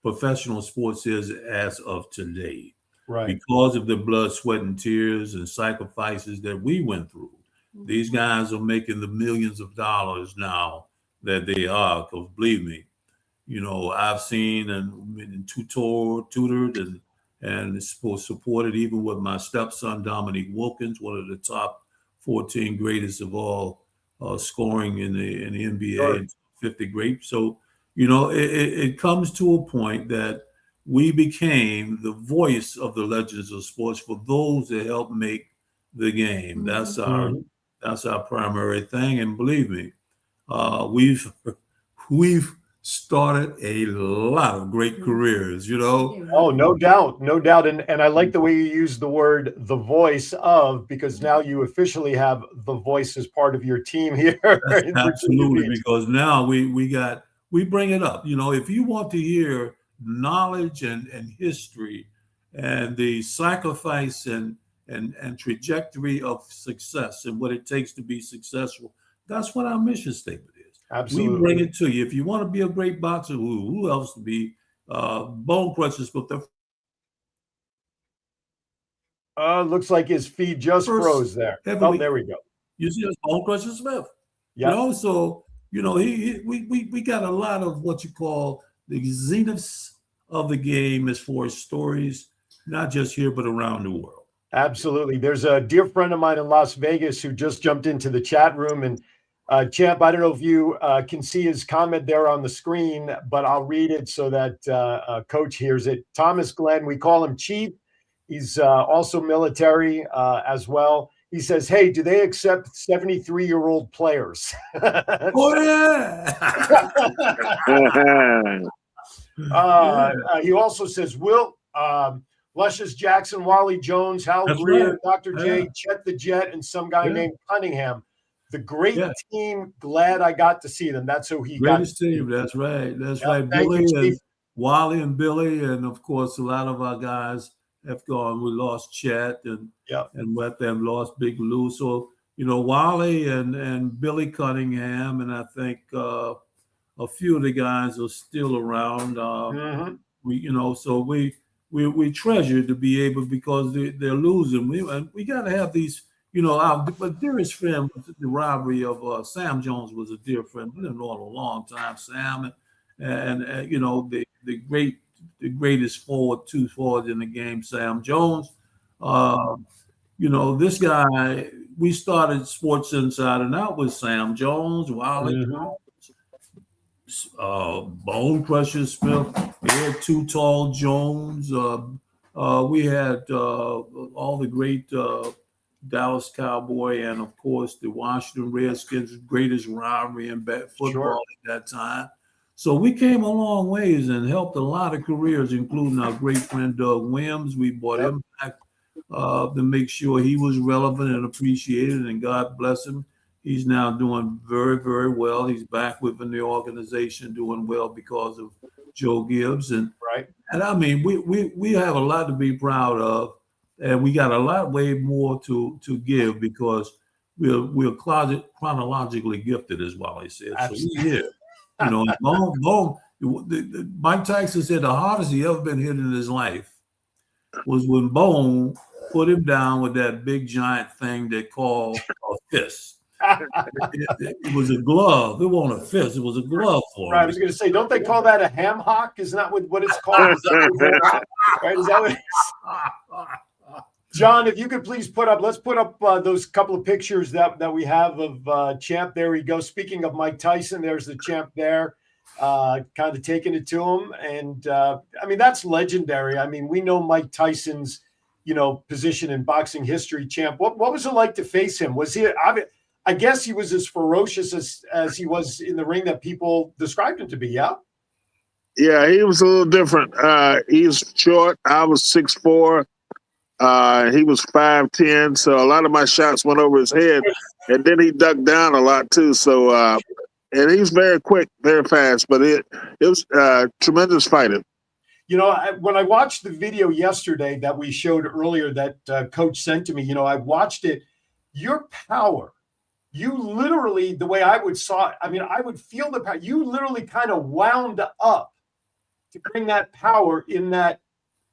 professional sports is as of today. Right. Because of the blood, sweat, and tears and sacrifices that we went through. These guys are making the millions of dollars now that they are, because believe me, I've seen and tutored and supported, even with my stepson, Dominique Wilkins, one of the top 14 greatest of all scoring in the NBA, sure. 50 great. So, it comes to a point that we became the voice of the legends of sports for those that help make the game. That's our primary thing. And believe me, we've started a lot of great careers, Oh, no doubt. And I like the way you use the word "the voice of," because now you officially have the voice as part of your team here. Absolutely, because now we bring it up. If you want to hear knowledge and history and the sacrifice and trajectory of success and what it takes to be successful, that's what our mission statement is. Absolutely. We bring it to you. If you want to be a great boxer, who else to be? Bone Crushers, but the looks like his feed just froze there. Oh, there we go. You see, that's Bone Crusher Smith. Yeah. So we got a lot of what you call the zeniths of the game as far as stories, not just here but around the world. Absolutely. There's a dear friend of mine in Las Vegas who just jumped into the chat room, and Champ, I don't know if you can see his comment there on the screen, but I'll read it so that Coach hears it. Thomas Glenn, we call him Chief. He's also military as well. He says, "Hey, do they accept 73-year-old players?" Oh, yeah. He also says, "Will Luscious Jackson, Wally Jones, Hal Greer, right. Dr. J, Chet the Jet, and some guy named Cunningham. The great team. Glad I got to see them." That's who he Greatest got. team. That's right. That's right. Billy and Wally and Billy, and of course a lot of our guys have gone. We lost Chet and let them lost Big Lou. So Wally and Billy Cunningham, and I think a few of the guys are still around. We treasure to be able, because they're losing. We got to have these. Our dearest friend was the rivalry of Sam Jones was a dear friend. We've known a long time, Sam, and the greatest two forwards in the game, Sam Jones. This guy, we started Sports Inside and Out with Sam Jones, Wally Jones, Bone Crusher Smith. We had Too Tall Jones. We had all the great Dallas Cowboy, and of course the Washington Redskins' greatest rivalry in football at that time. So we came a long ways and helped a lot of careers, including our great friend Doug Williams. We brought him back to make sure he was relevant and appreciated, and God bless him. He's now doing very, very well. He's back within the organization, doing well because of Joe Gibbs. And I mean, we have a lot to be proud of. And we got a lot way more to give, because we're chronologically gifted, as Wally said. Absolutely. So we're here. Mike Tyson said the hardest he ever been hit in his life was when Bone put him down with that big giant thing they call a fist. It was a glove. It wasn't a fist. It was a glove for Right, I me. was going to say, don't they call that a ham hock? Isn't that what it's called? Is that right? Is that what John, if you could please let's put up those couple of pictures that we have of Champ. There we go. Speaking of Mike Tyson, there's the Champ there, kind of taking it to him. And I mean, that's legendary. I mean, we know Mike Tyson's, position in boxing history. Champ, what was it like to face him? Was he, I guess he was as ferocious as he was in the ring that people described him to be, yeah? Yeah, he was a little different. He's short. I was 6'4". He was 5'10", so a lot of my shots went over his head, and then he ducked down a lot too. So, and he was very quick, very fast, but it was tremendous fighting. When I watched the video yesterday that we showed earlier that Coach sent to me, I watched it. Your power, you literally, the way I would I would feel the power. You literally kind of wound up to bring that power in that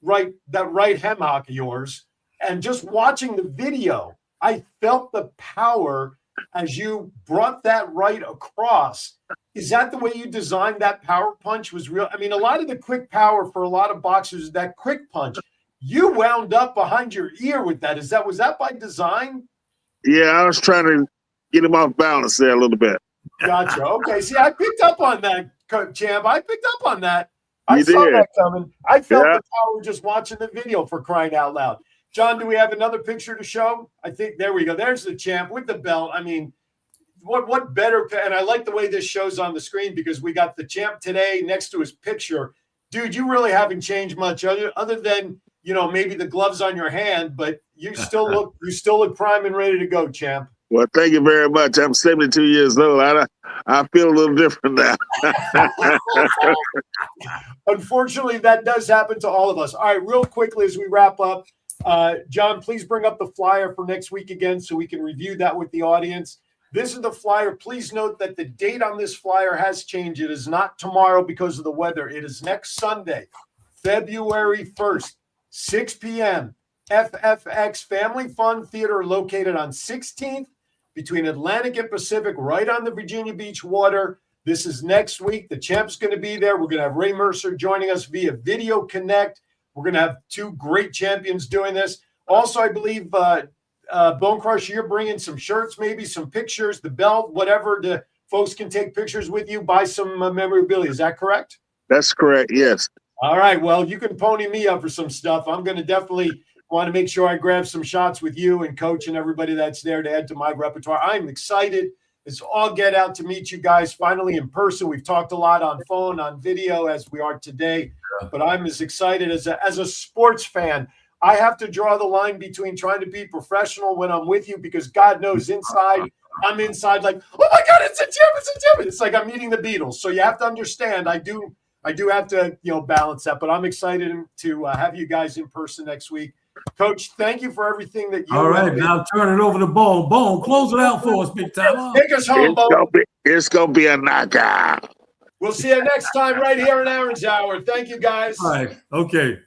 right hemlock of yours. And just watching the video, I felt the power as you brought that right across. Is that the way you designed that power punch? Was real? I mean, a lot of the quick power for a lot of boxers is that quick punch. You wound up behind your ear with that. Was that by design? Yeah, I was trying to get him off balance there a little bit. Gotcha. Okay. See, I picked up on that, Champ. I picked up on that. I saw that coming. I felt the power just watching the video, for crying out loud. John, do we have another picture to show? I think there we go. There's the Champ with the belt. I mean, what better? And I like the way this shows on the screen because we got the Champ today next to his picture. Dude, you really haven't changed much other than, maybe the gloves on your hand, but you still look prime and ready to go, Champ. Well, thank you very much. I'm 72 years old. I feel a little different now. Unfortunately, that does happen to all of us. All right, real quickly as we wrap up, John, please bring up the flyer for next week again so we can review that with the audience. This is the flyer. Please note that the date on this flyer has changed. It is not tomorrow because of the weather. It is next Sunday, February 1st, 6 p.m. FFX Family Fun Theater located on 16th between Atlantic and Pacific, right on the Virginia Beach water. This is next week. The Champ's going to be there. We're going to have Ray Mercer joining us via Video Connect. We're going to have two great champions doing this. Also, I believe Bone Crusher, you're bringing some shirts, maybe some pictures, the belt, whatever. The folks can take pictures with you, buy some memorabilia. Is that correct? That's correct, yes. All right. Well, you can pony me up for some stuff. I'm going to definitely want to make sure I grab some shots with you and Coach and everybody that's there to add to my repertoire. I'm excited. It's all get out to meet you guys finally in person. We've talked a lot on phone, on video, as we are today, but I'm as excited as a sports fan. I have to draw the line between trying to be professional when I'm with you because God knows inside, I'm inside like, oh my God, it's a Champ. It's like I'm meeting the Beatles. So you have to understand, I do have to, balance that, but I'm excited to have you guys in person next week. Coach, thank you for everything that you. All right, now turn it over to Bone. Bone, close it out for us, big time. Take us home, Bone. It's gonna be a knockout. We'll see you next time right here in Aaron's Hour. Thank you, guys. All right, okay.